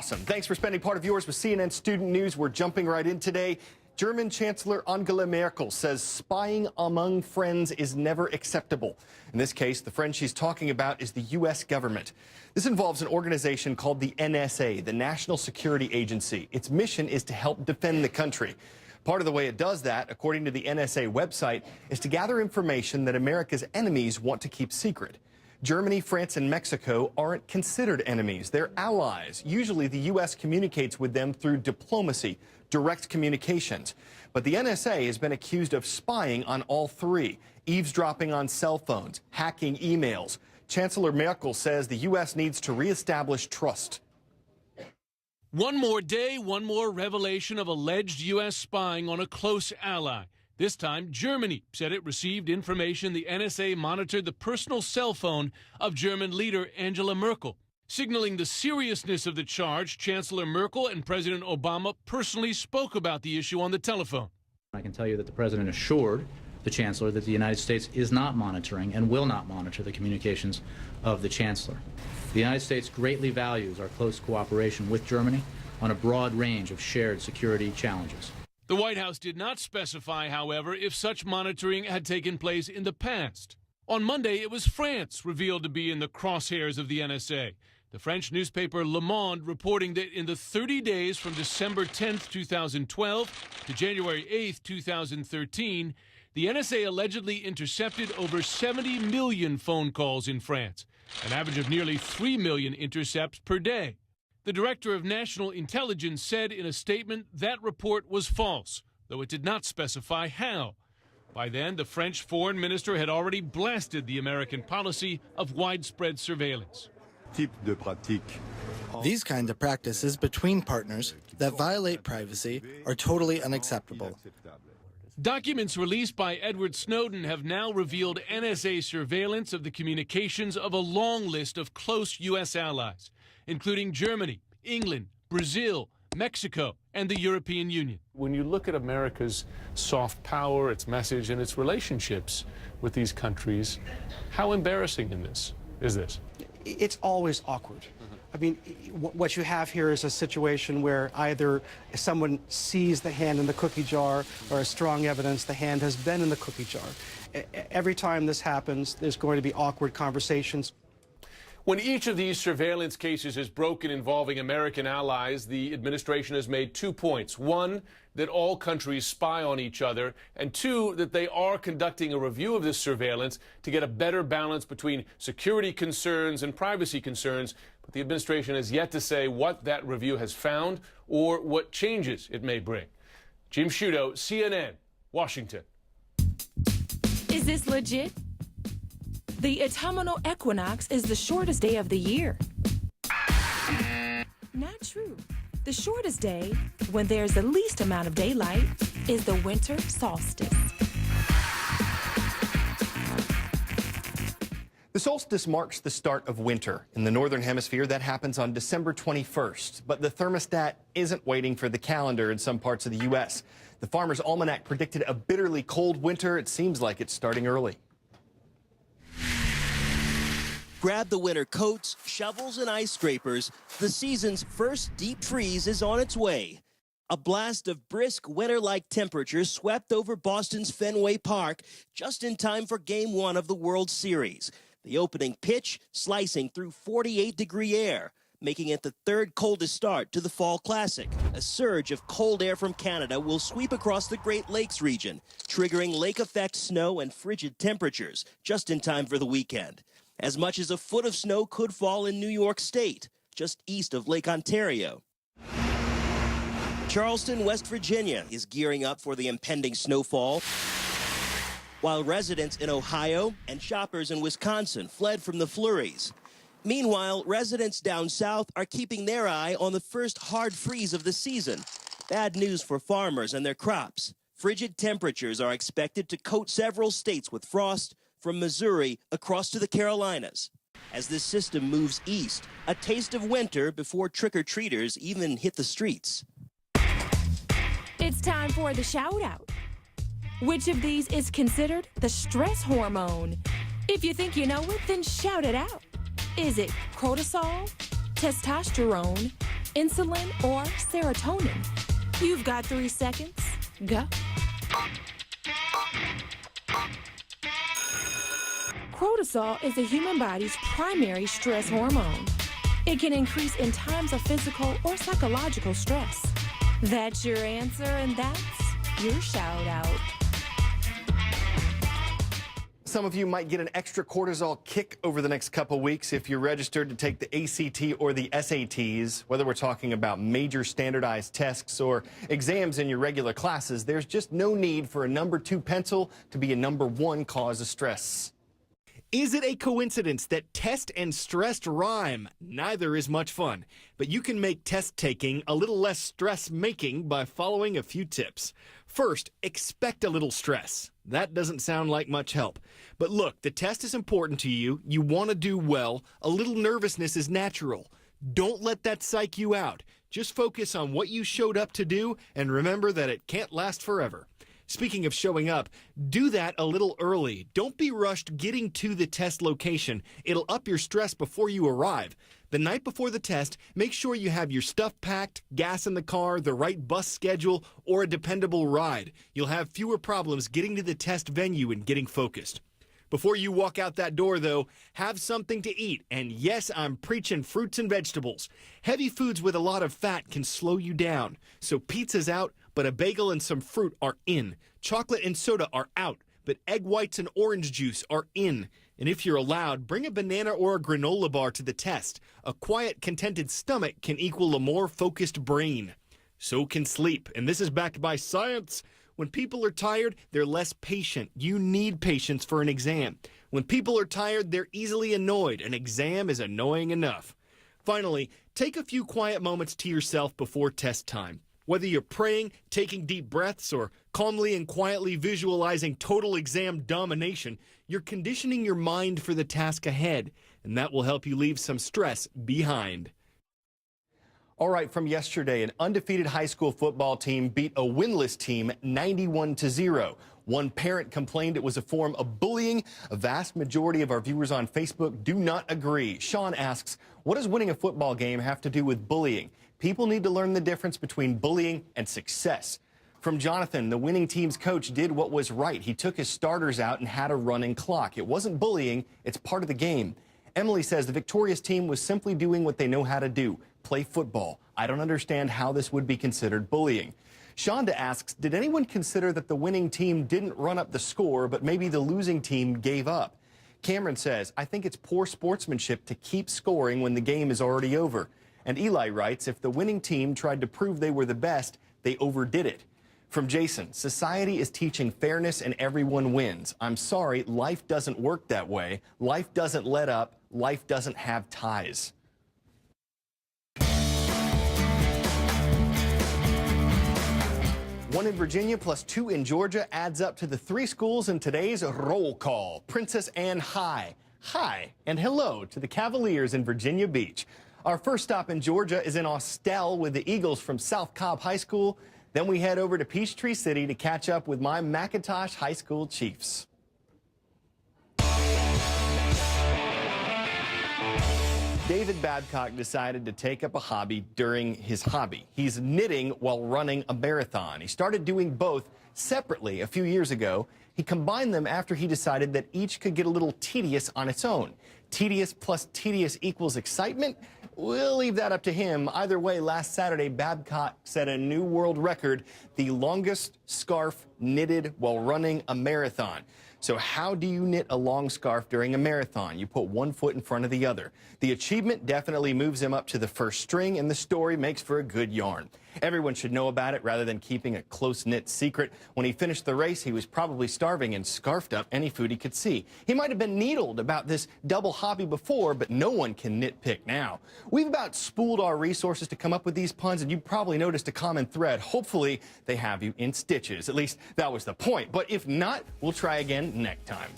Awesome. Thanks for spending part of yours with CNN Student News. We're jumping right in today. German Chancellor Angela Merkel says spying among friends is never acceptable. In this case, the friend she's talking about is the U.S. government. This involves an organization called the NSA, the National Security Agency. Its mission is to help defend the country. Part of the way it does that, according to the NSA website, is to gather information that America's enemies want to keep secret. Germany, France, and Mexico aren't considered enemies. They're allies. Usually the U.S. communicates with them through diplomacy, direct communications. But the NSA has been accused of spying on all three, eavesdropping on cell phones, hacking emails. Chancellor Merkel says the U.S. needs to reestablish trust. One more day, one more revelation of alleged U.S. spying on a close ally. This time, Germany said it received information the NSA monitored the personal cell phone of German leader Angela Merkel. Signaling the seriousness of the charge, Chancellor Merkel and President Obama personally spoke about the issue on the telephone. I can tell you that the President assured the Chancellor that the United States is not monitoring and will not monitor the communications of the Chancellor. The United States greatly values our close cooperation with Germany on a broad range of shared security challenges. The White House did not specify, however, if such monitoring had taken place in the past. On Monday, it was France revealed to be in the crosshairs of the NSA. The French newspaper Le Monde reporting that in the 30 days from December 10, 2012 to January 8, 2013, the NSA allegedly intercepted over 70 million phone calls in France, an average of nearly 3 million intercepts per day. The Director of National Intelligence said in a statement that report was false, though it did not specify how. By then, the French foreign minister had already blasted the American policy of widespread surveillance. These kinds of practices between partners that violate privacy are totally unacceptable. Documents released by Edward Snowden have now revealed NSA surveillance of the communications of a long list of close U.S. allies, including Germany, England, Brazil, Mexico, and the European Union. When you look at America's soft power, its message, and its relationships with these countries, how embarrassing is this? It's always awkward. I mean, what you have here is a situation where either someone sees the hand in the cookie jar or as strong evidence the hand has been in the cookie jar. Every time this happens, there's going to be awkward conversations. When each of these surveillance cases is broken involving American allies, the administration has made 2 points. One, that all countries spy on each other, and two, that they are conducting a review of this surveillance to get a better balance between security concerns and privacy concerns. But the administration has yet to say what that review has found or what changes it may bring. Jim Sciutto, CNN, Washington. Is this legit? The autumnal equinox is the shortest day of the year. Not true. The shortest day, when there's the least amount of daylight, is the winter solstice. The solstice marks the start of winter. In the Northern Hemisphere, that happens on December 21st. But the thermostat isn't waiting for the calendar in some parts of the U.S. The Farmer's Almanac predicted a bitterly cold winter. It seems like it's starting early. Grab the winter coats, shovels, and ice scrapers. The season's first deep freeze is on its way. A blast of brisk winter-like temperatures swept over Boston's Fenway Park just in time for Game 1 of the World Series. The opening pitch slicing through 48-degree air, making it the third coldest start to the Fall Classic. A surge of cold air from Canada will sweep across the Great Lakes region, triggering lake-effect snow and frigid temperatures just in time for the weekend. As much as a foot of snow could fall in New York State, just east of Lake Ontario. Charleston, West Virginia is gearing up for the impending snowfall, while residents in Ohio and shoppers in Wisconsin fled from the flurries. Meanwhile, residents down south are keeping their eye on the first hard freeze of the season. Bad news for farmers and their crops. Frigid temperatures are expected to coat several states with frost, from Missouri across to the Carolinas. As this system moves east, a taste of winter before trick-or-treaters even hit the streets. It's time for the shout-out. Which of these is considered the stress hormone? If you think you know it, then shout it out. Is it cortisol, testosterone, insulin, or serotonin? You've got 3 seconds. Go. Cortisol is the human body's primary stress hormone. It can increase in times of physical or psychological stress. That's your answer, and that's your shout out. Some of you might get an extra cortisol kick over the next couple weeks if you're registered to take the ACT or the SATs. Whether we're talking about major standardized tests or exams in your regular classes, there's just no need for a number 2 pencil to be a number 1 cause of stress. Is it a coincidence that test and stressed rhyme? Neither is much fun, but you can make test taking a little less stress making by following a few tips. First, expect a little stress. That doesn't sound like much help. But look, the test is important to you. You want to do well. A little nervousness is natural. Don't let that psych you out. Just focus on what you showed up to do and remember that it can't last forever. Speaking of showing up, do that a little early. Don't be rushed getting to the test location. It'll up your stress before you arrive. The night before the test, make sure you have your stuff packed, gas in the car, the right bus schedule, or a dependable ride. You'll have fewer problems getting to the test venue and getting focused. Before you walk out that door, though, have something to eat. And yes, I'm preaching fruits and vegetables. Heavy foods with a lot of fat can slow you down. So pizza's out, but a bagel and some fruit are in. Chocolate and soda are out, but egg whites and orange juice are in. And if you're allowed, bring a banana or a granola bar to the test. A quiet, contented stomach can equal a more focused brain. So can sleep, and this is backed by science. When people are tired, they're less patient. You need patience for an exam. When people are tired, they're easily annoyed. An exam is annoying enough. Finally, take a few quiet moments to yourself before test time. Whether you're praying, taking deep breaths, or calmly and quietly visualizing total exam domination, you're conditioning your mind for the task ahead, and that will help you leave some stress behind. All right, from yesterday, an undefeated high school football team beat a winless team 91-0. One parent complained it was a form of bullying. A vast majority of our viewers on Facebook do not agree. Sean asks, what does winning a football game have to do with bullying? People need to learn the difference between bullying and success. From Jonathan, the winning team's coach did what was right. He took his starters out and had a running clock. It wasn't bullying, it's part of the game. Emily says the victorious team was simply doing what they know how to do, play football. I don't understand how this would be considered bullying. Shonda asks, did anyone consider that the winning team didn't run up the score, but maybe the losing team gave up? Cameron says, I think it's poor sportsmanship to keep scoring when the game is already over. And Eli writes, if the winning team tried to prove they were the best, they overdid it. From Jason, society is teaching fairness and everyone wins. I'm sorry, life doesn't work that way. Life doesn't let up. Life doesn't have ties. One in Virginia plus 2 in Georgia adds up to the 3 schools in today's roll call. Princess Anne High. Hi and hello to the Cavaliers in Virginia Beach. Our first stop in Georgia is in Austell with the Eagles from South Cobb High School. Then we head over to Peachtree City to catch up with my McIntosh High School Chiefs. David Babcock decided to take up a hobby during his hobby. He's knitting while running a marathon. He started doing both separately a few years ago. He combined them after he decided that each could get a little tedious on its own. Tedious plus tedious equals excitement? We'll leave that up to him. Either way, last Saturday, Babcock set a new world record, the longest scarf knitted while running a marathon. So how do you knit a long scarf during a marathon? You put one foot in front of the other. The achievement definitely moves him up to the first string, and the story makes for a good yarn. Everyone should know about it rather than keeping a close-knit secret. When he finished the race, he was probably starving and scarfed up any food he could see. He might have been needled about this double hobby before, but no one can nitpick now. We've about spooled our resources to come up with these puns, and you probably noticed a common thread. Hopefully, they have you in stitches. At least that was the point. But if not, we'll try again next time.